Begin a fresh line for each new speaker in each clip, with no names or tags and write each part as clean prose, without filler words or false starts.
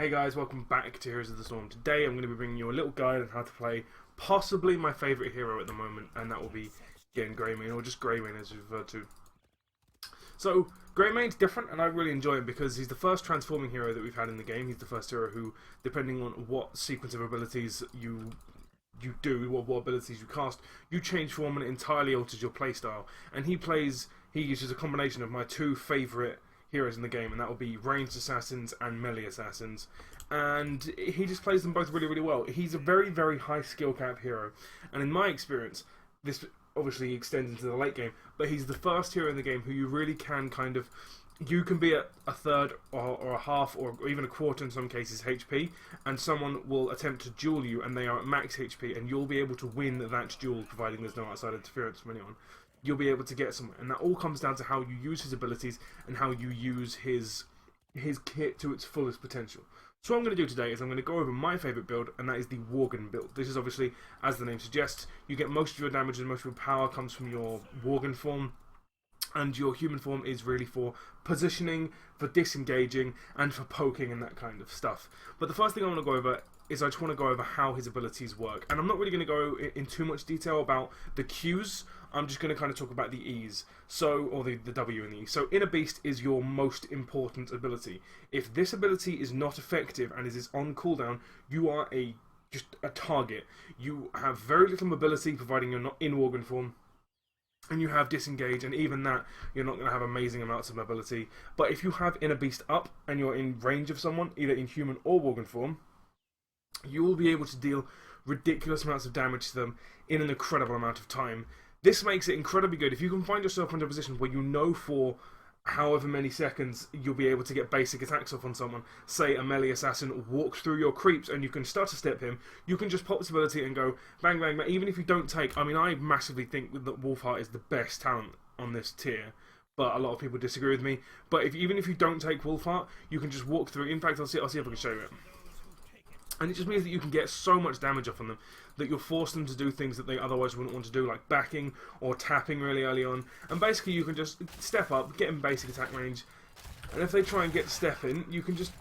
Hey guys, welcome back to Heroes of the Storm. Today I'm going to be bringing you a little guide on how to play possibly my favourite hero at the moment, and that will be, again, Greymane, or just Greymane as you refer to. So, Greymane's different, and I really enjoy him because he's the first transforming hero that we've had in the game. He's the first hero who, depending on what sequence of abilities you do, what abilities you cast, you change form and it entirely alters your playstyle. And he uses a combination of my two favourite heroes in the game, and that will be ranged assassins and melee assassins, and he just plays them both really, really well. He's a very, very high skill cap hero, and in my experience, this obviously extends into the late game, but he's the first hero in the game who you really can you can be at a third or a half or even a quarter in some cases HP, and someone will attempt to duel you and they are at max HP, and you'll be able to win that duel providing there's no outside interference from anyone. You'll be able to get somewhere, and that all comes down to how you use his abilities and how you use his kit to its fullest potential. So what I'm going to do today is I'm going to go over my favourite build, and that is the Worgen build. This is obviously, as the name suggests, you get most of your damage and most of your power comes from your Worgen form, and your human form is really for positioning, for disengaging, and for poking and that kind of stuff. But the first thing I want to go over is I just want to go over how his abilities work. And I'm not really going to go in too much detail about the Qs. I'm just going to kind of talk about the E's, or the W and the E. So Inner Beast is your most important ability. If this ability is not effective and is on cooldown, you are just a target. You have very little mobility, providing you're not in Worgen form. And you have Disengage, and even that, you're not going to have amazing amounts of mobility. But if you have Inner Beast up, and you're in range of someone, either in human or Worgen form, you will be able to deal ridiculous amounts of damage to them in an incredible amount of time. This makes it incredibly good. If you can find yourself into a position where you know for however many seconds you'll be able to get basic attacks off on someone, say a melee assassin walks through your creeps and you can start to step him, you can just pop this ability and go bang, bang, bang. Even if you don't take, I mean, I massively think that Wolfheart is the best talent on this tier, but a lot of people disagree with me. But even if you don't take Wolfheart, you can just walk through. In fact, I'll see if I can show you it. And it just means that you can get so much damage off on them that you'll force them to do things that they otherwise wouldn't want to do, like backing or tapping really early on. And basically you can just step up, get in basic attack range, and if they try and get step in, you can just,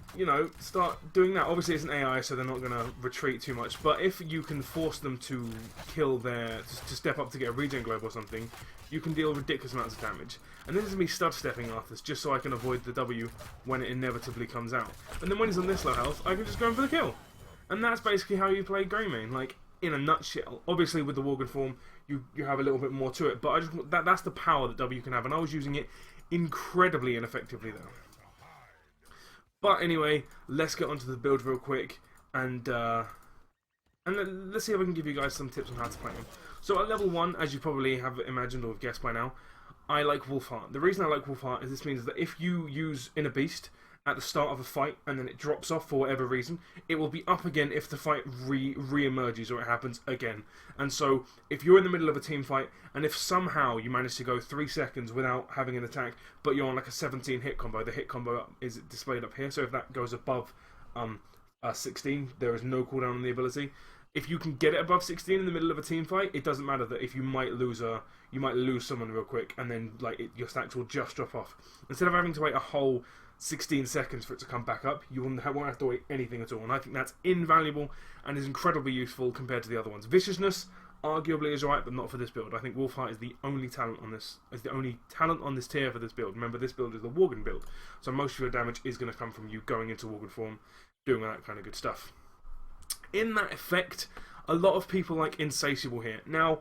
start doing that. Obviously it's an AI, so they're not going to retreat too much, but if you can force them to to step up to get a regen globe or something, you can deal ridiculous amounts of damage. And this is me stud stepping Arthas, just so I can avoid the W when it inevitably comes out. And then when he's on this low health, I can just go in for the kill. And that's basically how you play Greymane, like, in a nutshell. Obviously, with the Worgen form, you have a little bit more to it, but that's the power that W can have, and I was using it incredibly ineffectively there. But anyway, let's get onto the build real quick, and let's see if I can give you guys some tips on how to play him. So at level 1, as you probably have imagined or have guessed by now, I like Wolfheart. The reason I like Wolfheart is this means that if you use Inner Beast at the start of a fight and then it drops off for whatever reason, it will be up again if the fight re-emerges or it happens again. And so if you're in the middle of a team fight and if somehow you manage to go 3 seconds without having an attack, but you're on like a 17 hit combo, the hit combo is displayed up here, so if that goes above 16, there is no cooldown on the ability. If you can get it above 16 in the middle of a team fight, it doesn't matter that if you might lose someone real quick, and then your stacks will just drop off. Instead of having to wait a whole 16 seconds for it to come back up, you won't have to wait anything at all, and I think that's invaluable and is incredibly useful compared to the other ones. Viciousness arguably is right, but not for this build. I think Wolfheart is the only talent on this tier for this build. Remember, this build is the Worgen build, so most of your damage is going to come from you going into Worgen form, doing that kind of good stuff. In that effect, a lot of people like Insatiable here. Now,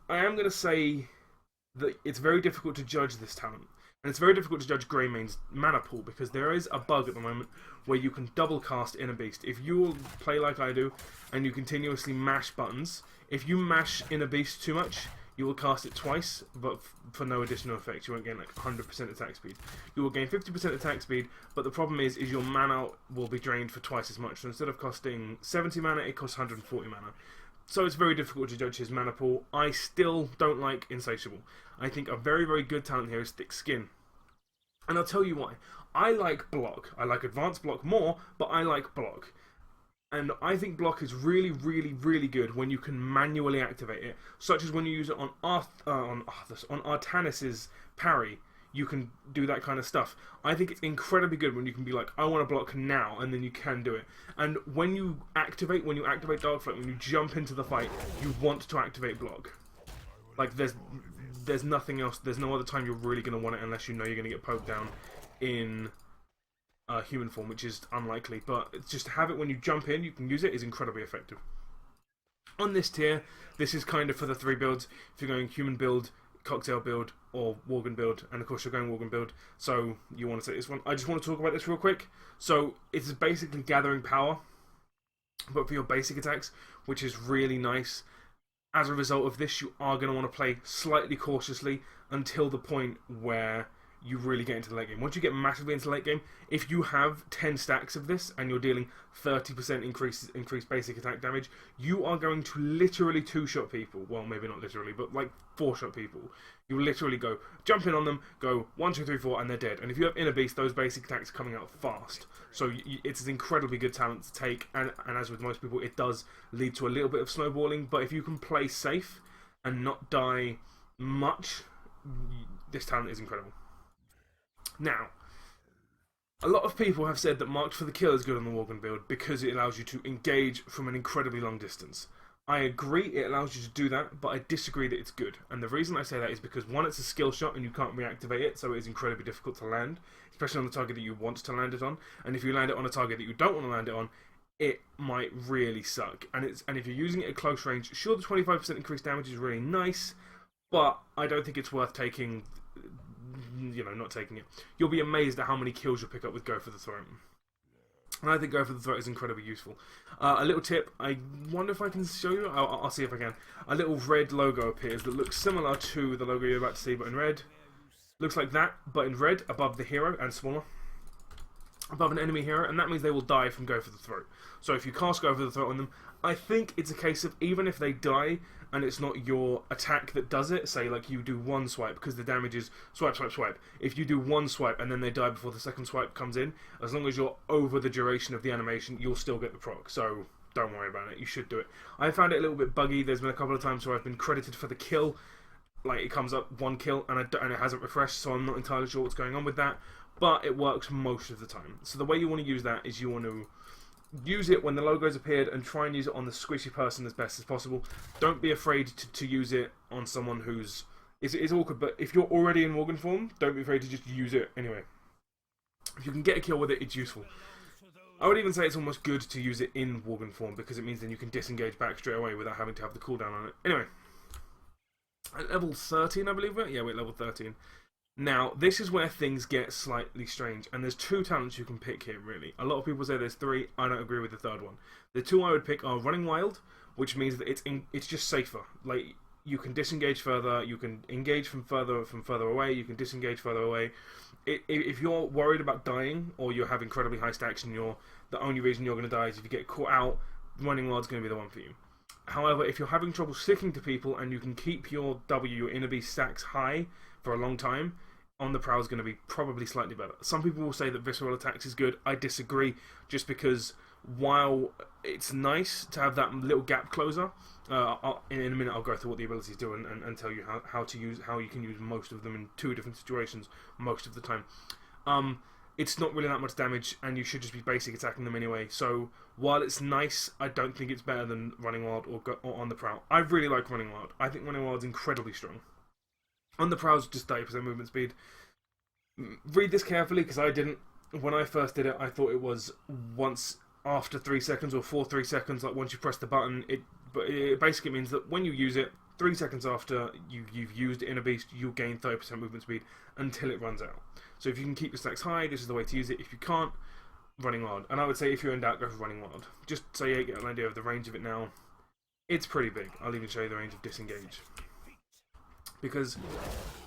I am going to say that it's very difficult to judge this talent. And it's very difficult to judge Greymane's mana pool because there is a bug at the moment where you can double cast Inner Beast. If you play like I do and you continuously mash buttons, if you mash Inner Beast too much, you will cast it twice, but for no additional effects. You won't gain like 100% attack speed. You will gain 50% attack speed, but the problem is your mana will be drained for twice as much. So instead of costing 70 mana, it costs 140 mana. So it's very difficult to judge his mana pool. I still don't like Insatiable. I think a very, very good talent here is Thick Skin. And I'll tell you why. I like Block. I like Advanced Block more, but I like Block. And I think Block is really, really, really good when you can manually activate it, such as when you use it on Artanis' parry. you can do that kind of stuff. I think it's incredibly good when you can be like, I want to block now, and then you can do it. And when you activate Dark Flight, when you jump into the fight, you want to activate block. Like, there's nothing else, there's no other time you're really going to want it unless you know you're going to get poked down in human form, which is unlikely. But it's just to have it when you jump in, you can use it, is incredibly effective. On this tier, this is kind of for the 3 builds. If you're going human build, cocktail build, or Worgen build, and of course you're going Worgen build, so you want to take this one. I just want to talk about this real quick. So it's basically gathering power, but for your basic attacks, which is really nice. As a result of this, you are going to want to play slightly cautiously until the point where you really get into the late game. Once you get massively into the late game, if you have 10 stacks of this and you're dealing 30% increased basic attack damage, you are going to literally 2-shot people. Well, maybe not literally, but like 4-shot people. You literally go, jump in on them, go 1, 2, 3, 4, and they're dead. And if you have Inner Beast, those basic attacks are coming out fast. So it's an incredibly good talent to take, and as with most people, it does lead to a little bit of snowballing, but if you can play safe and not die much, this talent is incredible. Now, a lot of people have said that Marked for the Kill is good on the Worgen build because it allows you to engage from an incredibly long distance. I agree it allows you to do that, but I disagree that it's good. And the reason I say that is because, one, it's a skill shot and you can't reactivate it, so it is incredibly difficult to land, especially on the target that you want to land it on. And if you land it on a target that you don't want to land it on, it might really suck. And if you're using it at close range, sure, the 25% increased damage is really nice, but I don't think it's worth taking, you know, not taking it. You'll be amazed at how many kills you'll pick up with Go for the Throat. And I think Go for the Throat is incredibly useful. A little tip, I wonder if I can show you, I'll see if I can. A little red logo appears that looks similar to the logo you're about to see, but in red. Looks like that, but in red, above the hero, and smaller. Above an enemy hero, and that means they will die from Go for the Throat. So if you cast Go for the Throat on them, I think it's a case of, even if they die, and it's not your attack that does it, say like you do 1 swipe, because the damage is swipe, swipe, swipe. If you do 1 swipe and then they die before the second swipe comes in, as long as you're over the duration of the animation, you'll still get the proc, so don't worry about it, you should do it. I found it a little bit buggy. There's been a couple of times where I've been credited for the kill, like it comes up 1 kill and it hasn't refreshed, so I'm not entirely sure what's going on with that, but it works most of the time. So the way you want to use that is you want to use it when the logo's appeared and try and use it on the squishy person as best as possible. Don't be afraid to use it on someone who's... It's awkward, but if you're already in Worgen form, don't be afraid to just use it anyway. If you can get a kill with it, it's useful. I would even say it's almost good to use it in Worgen form, because it means then you can disengage back straight away without having to have the cooldown on it. Anyway. At level 13, I believe we're? Yeah, we're at level 13. Now, this is where things get slightly strange, and there's 2 talents you can pick here, really. A lot of people say there's 3, I don't agree with the 3rd one. The 2 I would pick are Running Wild, which means that it's just safer. Like, you can disengage further, you can engage from further away, you can disengage further away. If you're worried about dying, or you have incredibly high stacks and the only reason you're going to die is if you get caught out, Running Wild's going to be the one for you. However, if you're having trouble sticking to people and you can keep your your Inner Beast stacks high for a long time, On the Prowl is going to be probably slightly better. Some people will say that Visceral Attacks is good. I disagree, just because while it's nice to have that little gap closer, in a minute I'll go through what the abilities do and tell you how you can use most of them in 2 different situations most of the time. It's not really that much damage, and you should just be basic attacking them anyway. So while it's nice, I don't think it's better than Running Wild or On the Prowl. I really like Running Wild. I think Running Wild is incredibly strong. On the Prowl is just 30% movement speed. Read this carefully, because I didn't. When I first did it, I thought it was once after 3 seconds or for 3 seconds, like once you press the button. But it basically means that when you use it, 3 seconds after you've used Inner Beast, you'll gain 30% movement speed until it runs out. So if you can keep your stacks high, this is the way to use it. If you can't, Running Wild. And I would say if you're in doubt, go for Running Wild. Just so you get an idea of the range of it now. It's pretty big. I'll even show you the range of Disengage. Because,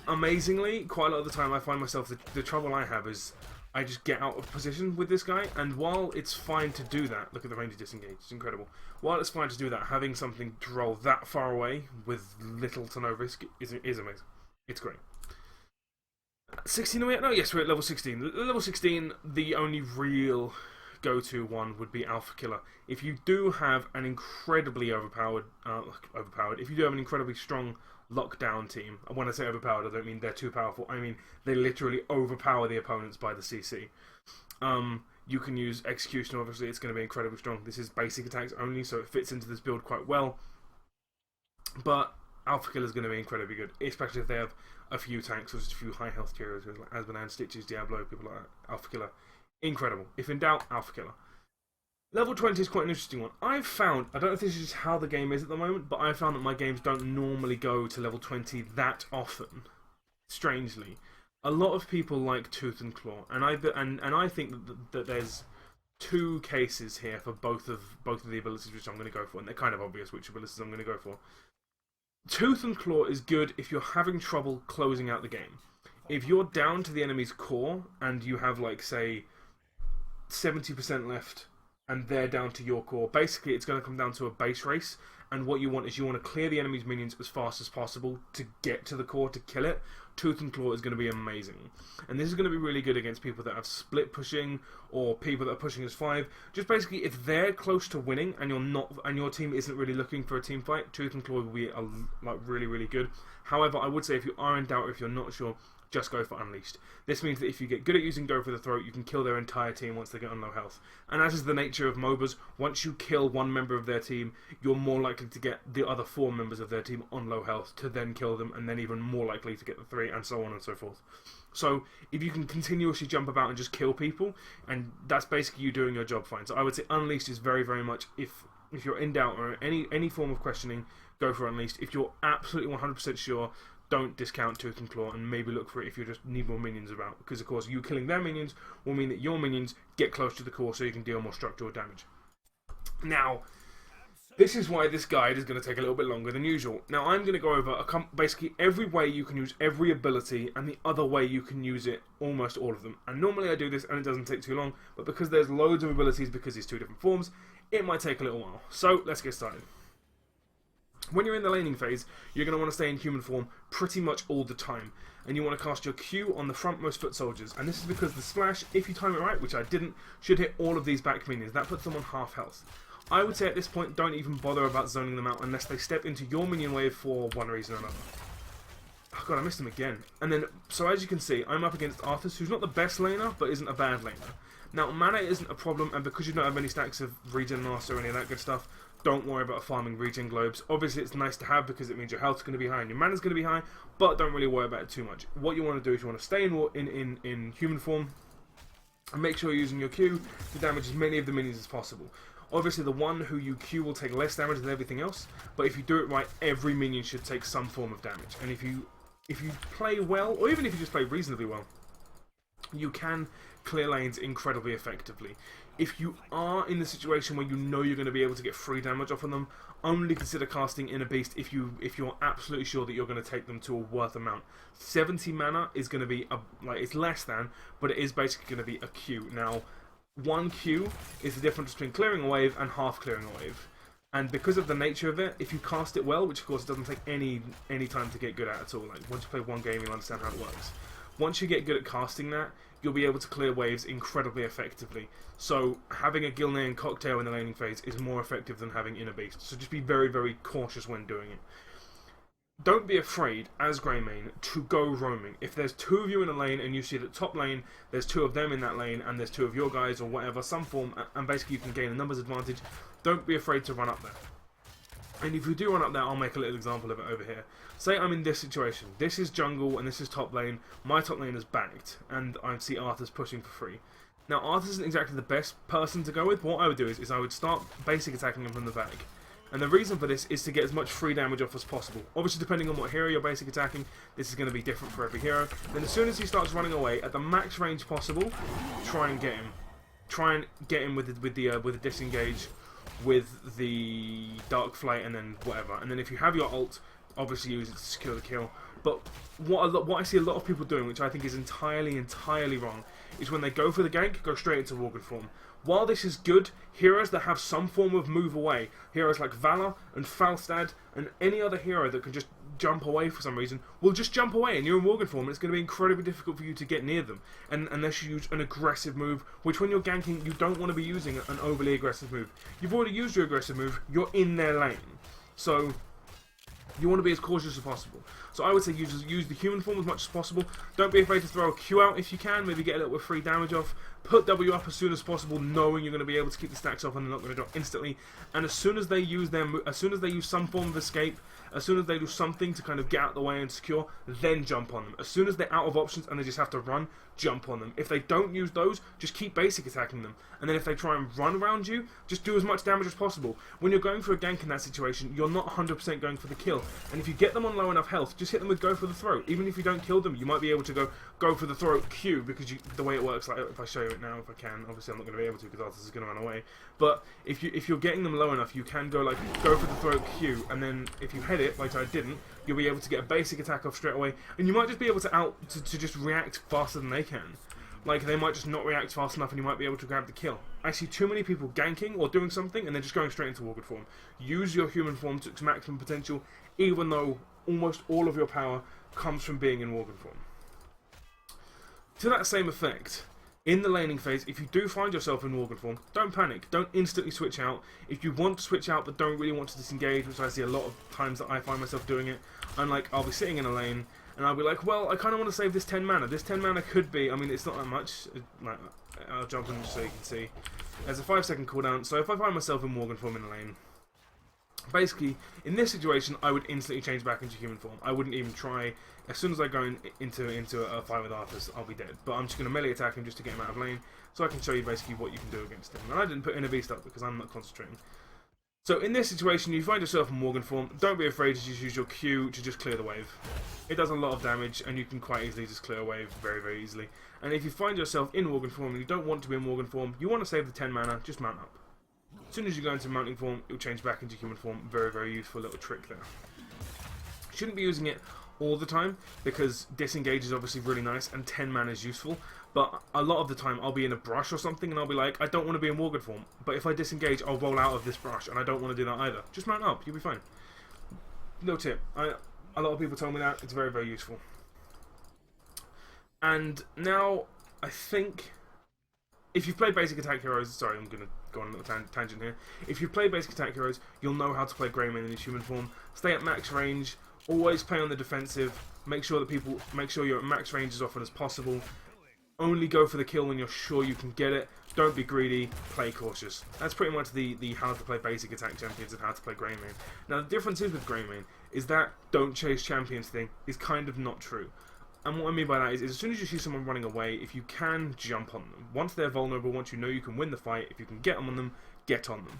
amazingly, quite a lot of the time I find myself, the trouble I have is I just get out of position with this guy, and while it's fine to do that, look at the range of Disengage, it's incredible. While it's fine to do that, having something to roll that far away with little to no risk is amazing. It's great. 16 are we at? No, yes, we're at level 16. Level 16, the only real go-to one would be Alpha Killer. If you do have an incredibly overpowered, if you do have an incredibly strong lockdown team. And when I say overpowered, I don't mean they're too powerful. I mean they literally overpower the opponents by the CC. You can use Execution, obviously, it's going to be incredibly strong. This is basic attacks only, so it fits into this build quite well. But Alpha Killer is going to be incredibly good, especially if they have a few tanks or just a few high health heroes like Asmodan, Stitches, Diablo, people like that. Alpha Killer. Incredible. If in doubt, Alpha Killer. Level 20 is quite an interesting one. I've found, I don't know if this is just how the game is at the moment, but I've found that my games don't normally go to level 20 that often. Strangely. A lot of people like Tooth and Claw, and I think that there's two cases here for both of the abilities which I'm going to go for, and they're kind of obvious which abilities I'm going to go for. Tooth and Claw is good if you're having trouble closing out the game. If you're down to the enemy's core and you have, like, say, 70% left and they're down to your core, basically it's going to come down to a base race, and what you want is you want to clear the enemy's minions as fast as possible to get to the core to kill it. Tooth and Claw is going to be amazing. And this is going to be really good against people that have split pushing or people that are pushing as 5. Just basically, if they're close to winning and you're not, and your team isn't really looking for a team fight, Tooth and Claw will be like really, really good. However, I would say if you are in doubt, if you're not sure, just go for Unleashed. This means that if you get good at using Go for the Throat, you can kill their entire team once they get on low health. And as is the nature of MOBAs, once you kill one member of their team, you're more likely to get the other 4 members of their team on low health to then kill them, and then even more likely to get the 3, and so on and so forth. So, if you can continuously jump about and just kill people, and that's basically you doing your job fine. So I would say Unleashed is very, very much, if you're in doubt or any form of questioning, go for Unleashed. If you're absolutely 100% sure, don't discount Tooth and Claw, and maybe look for it if you just need more minions about. Because, of course, you killing their minions will mean that your minions get close to the core so you can deal more structural damage. Now, this is why this guide is going to take a little bit longer than usual. Now, I'm going to go over basically every way you can use every ability and the other way you can use it, almost all of them. And normally I do this and it doesn't take too long, but because there's loads of abilities because it's 2 different forms, it might take a little while. So, let's get started. When you're in the laning phase, you're going to want to stay in human form pretty much all the time. And you want to cast your Q on the frontmost foot soldiers. And this is because the splash, if you time it right, which I didn't, should hit all of these back minions. That puts them on half health. I would say at this point, don't even bother about zoning them out unless they step into your minion wave for one reason or another. Oh god, I missed him again. And then, so as you can see, I'm up against Arthas, who's not the best laner, but isn't a bad laner. Now, mana isn't a problem, and because you don't have any stacks of regen master or any of that good stuff, don't worry about farming regen globes. Obviously, it's nice to have because it means your health's going to be high and your mana's going to be high, but don't really worry about it too much. What you want to do is you want to stay in human form and make sure you're using your Q to damage as many of the minions as possible. Obviously, the one who you Q will take less damage than everything else, but if you do it right, every minion should take some form of damage. And if you play well, or even if you just play reasonably well, you can clear lanes incredibly effectively. If you are in the situation where you know you're going to be able to get free damage off of them, only consider casting Inner Beast if you're absolutely sure that you're going to take them to a worth amount. 70 mana is going to be it's less than, but it is basically going to be a Q. Now, 1 Q is the difference between clearing a wave and half clearing a wave. And because of the nature of it, if you cast it well, which of course doesn't take any time to get good at all, like once you play one game you'll understand how it works. Once you get good at casting that, you'll be able to clear waves incredibly effectively. So having a Gilnean cocktail in the laning phase is more effective than having Inner Beast. So just be very, very cautious when doing it. Don't be afraid, as Greymane, to go roaming. If there's 2 of you in a lane and you see that top lane, there's 2 of them in that lane, and there's 2 of your guys or whatever, some form, and basically you can gain a numbers advantage, don't be afraid to run up there. And if you do run up there, I'll make a little example of it over here. Say I'm in this situation. This is jungle and this is top lane. My top lane is backed, and I see Arthur's pushing for free. Now, Arthur isn't exactly the best person to go with. What I would do is I would start basic attacking him from the back. And the reason for this is to get as much free damage off as possible. Obviously, depending on what hero you're basic attacking, this is going to be different for every hero. Then as soon as he starts running away, at the max range possible, try and get him. Try and get him with the disengage, with the dark flight, and then whatever. And then if you have your ult, obviously use it to secure the kill. But what I see a lot of people doing, which I think is entirely wrong, is when they go for the gank, go straight into Worgen form. While this is good, heroes that have some form of move away, heroes like Valor and Falstad and any other hero that can just jump away for some reason, will just jump away and you're in Worgen form and it's going to be incredibly difficult for you to get near them. And unless you use an aggressive move, which when you're ganking, you don't want to be using an overly aggressive move. You've already used your aggressive move, you're in their lane. So You want to be as cautious as possible. So I would say use the human form as much as possible. Don't be afraid to throw a Q out if you can. Maybe get a little bit of free damage off. Put W up as soon as possible, knowing you're going to be able to keep the stacks off and they're not going to drop instantly. And as soon as they use some form of escape, as soon as they do something to kind of get out of the way and secure, then jump on them. As soon as they're out of options and they just have to run, jump on them. If they don't use those, just keep basic attacking them. And then if they try and run around you, just do as much damage as possible. When you're going for a gank in that situation, you're not 100% going for the kill. And if you get them on low enough health, just hit them with go for the throat. Even if you don't kill them, you might be able to go for the throat Q, because the way it works, like if I show you it now, if I can, obviously I'm not going to be able to because Arthas is going to run away. But if you're getting them low enough, you can go for the throat Q, and then if you hit it, like I didn't, you'll be able to get a basic attack off straight away, and you might just be able to just react faster than they can. Like, they might just not react fast enough and you might be able to grab the kill. I see too many people ganking or doing something and they're just going straight into Worgen form. Use your human form to its maximum potential, even though almost all of your power comes from being in Worgen form. To that same effect, in the laning phase, if you do find yourself in Worgen form, don't panic. Don't instantly switch out. If you want to switch out but don't really want to disengage, which I see a lot of times that I find myself doing it, I'm like, I'll be sitting in a lane, and I'll be like, well, I kind of want to save this 10 mana. This 10 mana could be, I mean, it's not that much. I'll jump in just so you can see. There's a 5-second cooldown, so if I find myself in Worgen form in the lane, basically, in this situation, I would instantly change back into human form. I wouldn't even try. As soon as I go into a fight with Arthas, I'll be dead. But I'm just going to melee attack him just to get him out of lane, so I can show you basically what you can do against him. And I didn't put in a beast up because I'm not concentrating. So in this situation, you find yourself in Worgen form, don't be afraid to just use your Q to just clear the wave. It does a lot of damage, and you can quite easily just clear a wave very, very easily. And if you find yourself in Worgen form and you don't want to be in Worgen form, you want to save the 10 mana, just mount up. As soon as you go into mounting form, it'll change back into human form. Very, very useful little trick there. Shouldn't be using it all the time, because Disengage is obviously really nice, and 10 mana is useful. But a lot of the time, I'll be in a brush or something, and I'll be like, I don't want to be in Worgen form. But if I Disengage, I'll roll out of this brush, and I don't want to do that either. Just mount up, you'll be fine. No tip. A lot of people told me that. It's very, very useful. And now, I think, if you've played Basic Attack Heroes, sorry, I'm going to go on a little tangent here. If you've played Basic Attack Heroes, you'll know how to play Greymane in his human form. Stay at max range. Always play on the defensive. Make sure you're at max range as often as possible. Only go for the kill when you're sure you can get it. Don't be greedy. Play cautious. That's pretty much the how to play basic attack champions and how to play Greymane. Now the difference is with Greymane is that don't chase champions thing is kind of not true. And what I mean by that is as soon as you see someone running away, if you can, jump on them. Once they're vulnerable, once you know you can win the fight, if you can get on them, get on them.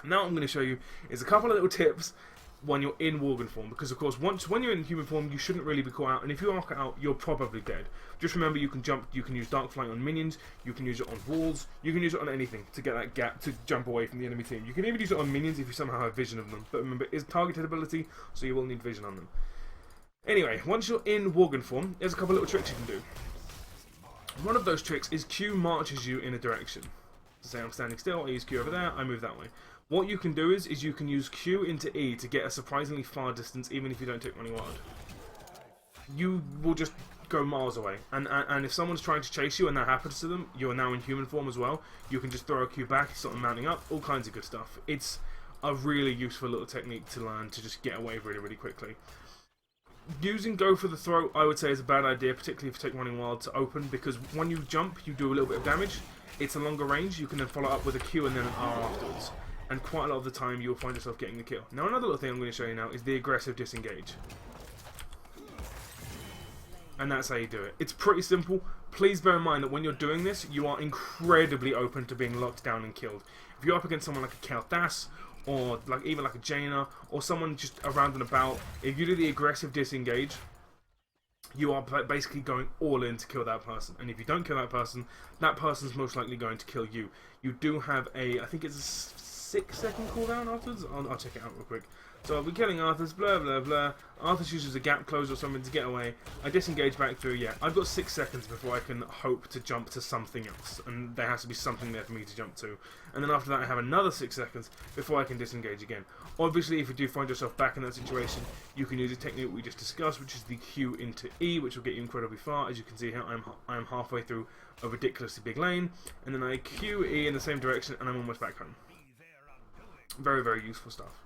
Now what I'm going to show you is a couple of little tips when you're in Worgen form, because of course when you're in human form you shouldn't really be caught out, and if you are caught out you're probably dead. Just remember you can jump, you can use Dark Flight on minions, you can use it on walls, you can use it on anything to get that gap to jump away from the enemy team. You can even use it on minions if you somehow have vision of them, but remember it's targeted ability so you will need vision on them. Anyway, once you're in Worgen form, there's a couple of little tricks you can do. One of those tricks is Q marches you in a direction. So say I'm standing still, I use Q over there, I move that way. What you can do is you can use Q into E to get a surprisingly far distance, even if you don't take running wild. You will just go miles away, and if someone's trying to chase you and that happens to them, you are now in human form as well. You can just throw a Q back, sort of mounting up, all kinds of good stuff. It's a really useful little technique to learn to just get away really, really quickly. Using Go for the Throat, I would say, is a bad idea, particularly if you take running wild to open, because when you jump, you do a little bit of damage. It's a longer range. You can then follow up with a Q and then an R afterwards. And quite a lot of the time you'll find yourself getting the kill. Now another little thing I'm going to show you now is the aggressive disengage. And that's how you do it. It's pretty simple. Please bear in mind that when you're doing this, you are incredibly open to being locked down and killed. If you're up against someone like a Kel'Thas, or even like a Jaina, or someone just around and about, if you do the aggressive disengage, you are basically going all in to kill that person. And if you don't kill that person's most likely going to kill you. You do have I think it's a 6-second cooldown afterwards. I'll check it out real quick. So I'll be killing Arthas, blah blah blah. Arthas uses a gap close or something to get away. I disengage back through, yeah. I've got 6 seconds before I can hope to jump to something else. And there has to be something there for me to jump to. And then after that I have another 6 seconds before I can disengage again. Obviously if you do find yourself back in that situation, you can use a technique we just discussed, which is the Q into E, which will get you incredibly far. As you can see here, I'm halfway through a ridiculously big lane. And then I Q, E in the same direction and I'm almost back home. Very, very useful stuff.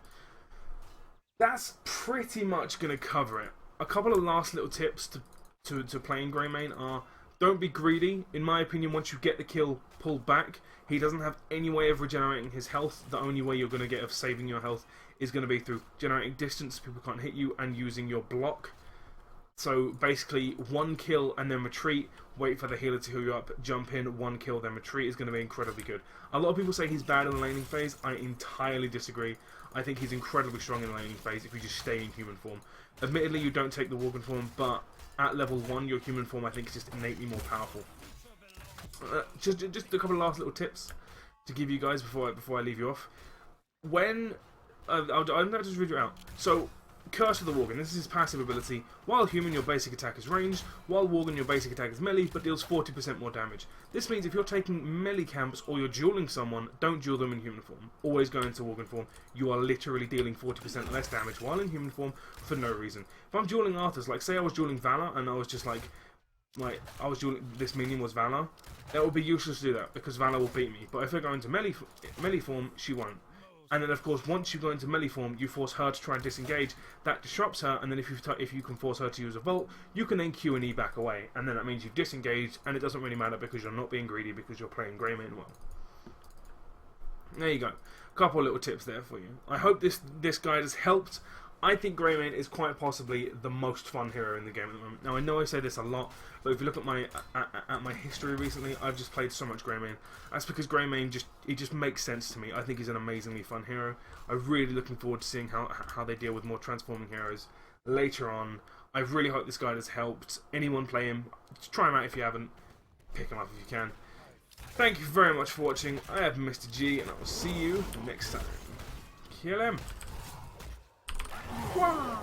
that's pretty much going to cover it. A couple of last little tips to playing Greymane are: don't be greedy. In my opinion, once you get the kill, pull back. He doesn't have any way of regenerating his health. The only way you're going to get of saving your health is going to be through generating distance so people can't hit you and using your block. So basically, one kill and then retreat, wait for the healer to heal you up, jump in, one kill, then retreat is going to be incredibly good. A lot of people say he's bad in the laning phase. I entirely disagree. I think he's incredibly strong in the laning phase if you just stay in human form. Admittedly, you don't take the Worgen form, but at level 1, your human form I think is just innately more powerful. Just a couple of last little tips to give you guys before I leave you off. When I'm going to just read you out. So, Curse of the Worgen. This is his passive ability. While human, your basic attack is ranged. While Worgen, your basic attack is melee, but deals 40% more damage. This means if you're taking melee camps or you're dueling someone, don't duel them in human form. Always go into Worgen form. You are literally dealing 40% less damage while in human form for no reason. If I'm dueling Arthurs, like say I was dueling Valor and I was just like I was dueling, this minion was Valor, it would be useless to do that because Valor will beat me. But if I go into melee form, she won't. And then, of course, once you go into melee form, you force her to try and disengage. That disrupts her, and then if you can force her to use a Volt, you can then Q and E back away. And then that means you've disengaged, and it doesn't really matter because you're not being greedy because you're playing Greymane well. There you go. A couple of little tips there for you. I hope this guide has helped. I think Greymane is quite possibly the most fun hero in the game at the moment. Now, I know I say this a lot, but if you look at my history recently, I've just played so much Greymane. That's because Greymane just makes sense to me. I think he's an amazingly fun hero. I'm really looking forward to seeing how they deal with more transforming heroes later on. I really hope this guide has helped. Anyone play him, just try him out if you haven't. Pick him up if you can. Thank you very much for watching. I have Mr. G, and I will see you next time. Kill him. Wow.